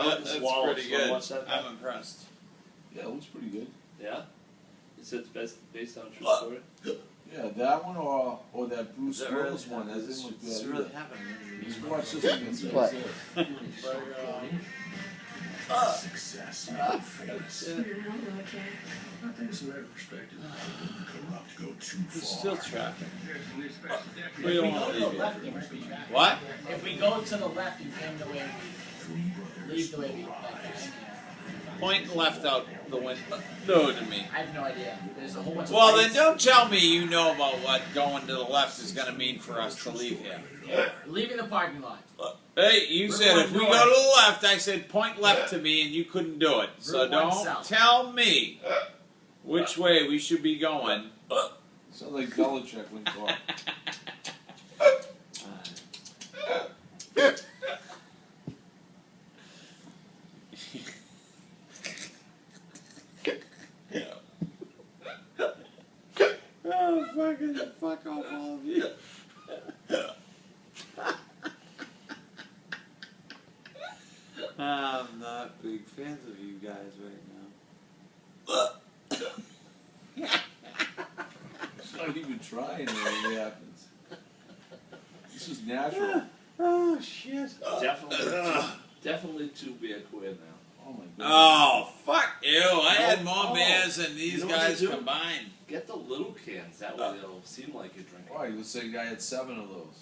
That's pretty good. I'm impressed. Yeah, it looks pretty good. Yeah? Is it based on a true story? Yeah, that one or that Bruce Willis one. That didn't look This bad. really happened. Just watch this one and see What? Success famous. Nothing's from every perspective. Corrupt, go too far. There's still traffic. If We don't go want to to the leave left, it. it must be traffic. What? If we go to the left and came the way we leave the way we Point left out the window. No, to me. I have no idea. There's a whole bunch Well, of then lights. don't tell me you know about what going to the left is going to mean for us to leave here. Leaving the parking lot. Hey, you said if we go to the left, I said point left to me, and you couldn't do it. So Route one don't south. tell me which way we should be going. Sounds like Belichick when caught. Oh, fuck off, all of you. I'm not big fans of you guys right now. It's not even trying when it happens. This is natural. Oh, shit. Definitely two beer queer now. Oh my god. Oh, fuck you. I had more Oh. beers than these You know what guys you do? combined. Get the little cans. That way they'll seem like you're drinking. Why? Let's say a guy had 7 of those.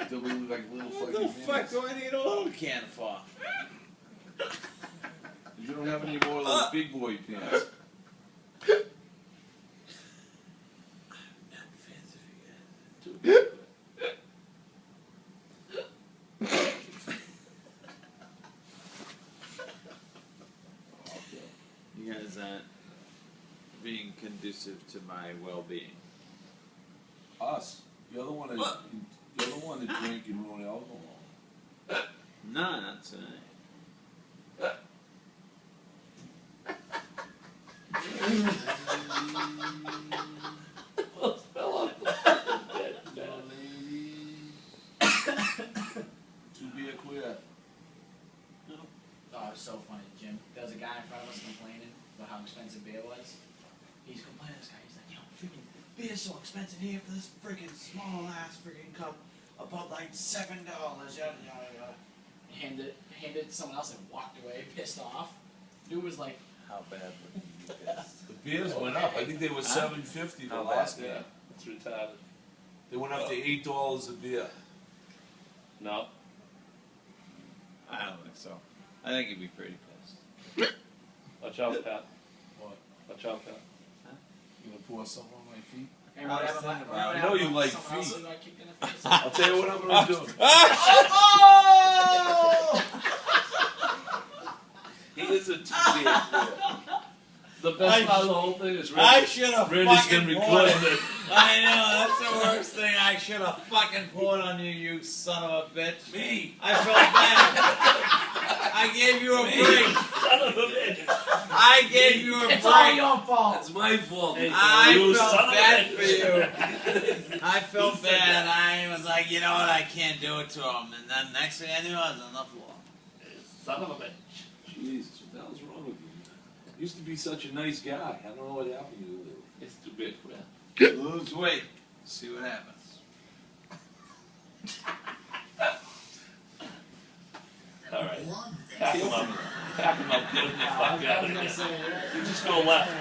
They'll be like little What fucking the fuck do I need a little can for? You don't have any more of those big boy pants. Not fans of you guys. Two beer You guys aren't being conducive to my well-being. Us. You're the one that drink and ruin alcohol. No, not tonight. fell off the bed. To be a queer. Oh, it was so funny, Jim. There was a guy in front of us complaining about how expensive beer was. He's complaining to this guy. He's like, yo, freaking beer's so expensive here for this freaking small ass freaking cup. About like $7. Yada yada yada. Handed it to someone else and walked away, pissed off. Dude was like, How bad would you guys? The beers went up. I think they were $7.50 the last Yeah, game. it's retarded. They went up to $8 a beer. No. I don't think so. I think you'd be pretty pissed. Watch out, Pat. What? Watch out, Pat. You gonna pour something on my feet? and I was whatever. thinking about it. I know you like someone else feet. who got kicked in the face. I'll tell you what I'm gonna do. Oh! He is a two beer queer. The best part of the whole thing is I should have Randy's fucking gonna poured record it. it. I know, that's the worst thing. I should have fucking poured on you, you son of a bitch. Me. I felt bad. I gave you a break. Son of a bitch. I gave you a It's all break. your fault. That's my fault. Hey, I you felt son of a bad bitch. for you. I felt Who said bad. I was like, you know what? I can't do it to him. And then next thing I knew, I was on the floor. Son of a bitch. Jesus, what the hell's wrong with you? Used to be such a nice guy. I don't know what happened to you. It's too big for that. Lose weight. See what happens. All right. Pack him up. Pack him up. Get him the fuck out of here. You just go left.